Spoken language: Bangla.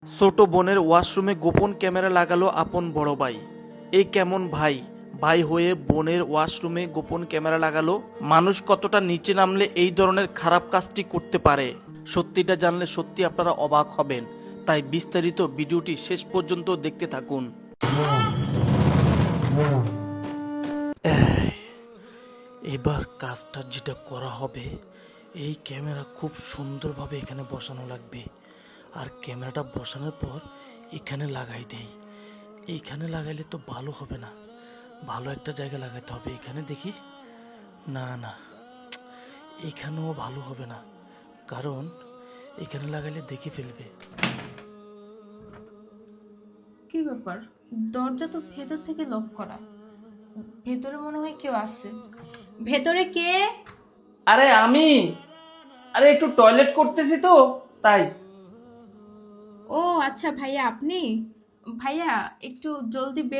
ছোট বোনের ওয়াশরুমে গোপন ক্যামেরা লাগালো আপন বড় ভাই। এই কেমন ভাই, ভাই হয়ে বোনের ওয়াশরুমে গোপন ক্যামেরা লাগালো। মানুষ কতটা নিচে নামলে এই ধরনের খারাপ কাজটি করতে পারে, সত্যিটা জানলে সত্যি আপনারা অবাক হবেন। তাই বিস্তারিত ভিডিওটি শেষ পর্যন্ত দেখতে থাকুন। এবার কাজটা যেটা করা হবে, এই ক্যামেরা খুব সুন্দরভাবে এখানে বসানো লাগবে। আর ক্যামেরাটা বসানোর পর এখানে লাগাই দেই। এইখানে লাগাইলে তো ভালো হবে না, ভালো একটা জায়গা লাগাতে হবে। এখানে দেখি, না না, এখানেও ভালো হবে না, কারণ এখানে লাগাইলে দেখে ফেলবে। কি ব্যাপার? দরজা তো ভেতর থেকে লক করা। ভেতরে মনে হয় কেউ আছে। ভেতরে কে? আরে একটু টয়লেট করতেছি তো, তাই। ও আচ্ছা ভাইয়া, আপনি? ভাইয়া একটু জলদি বের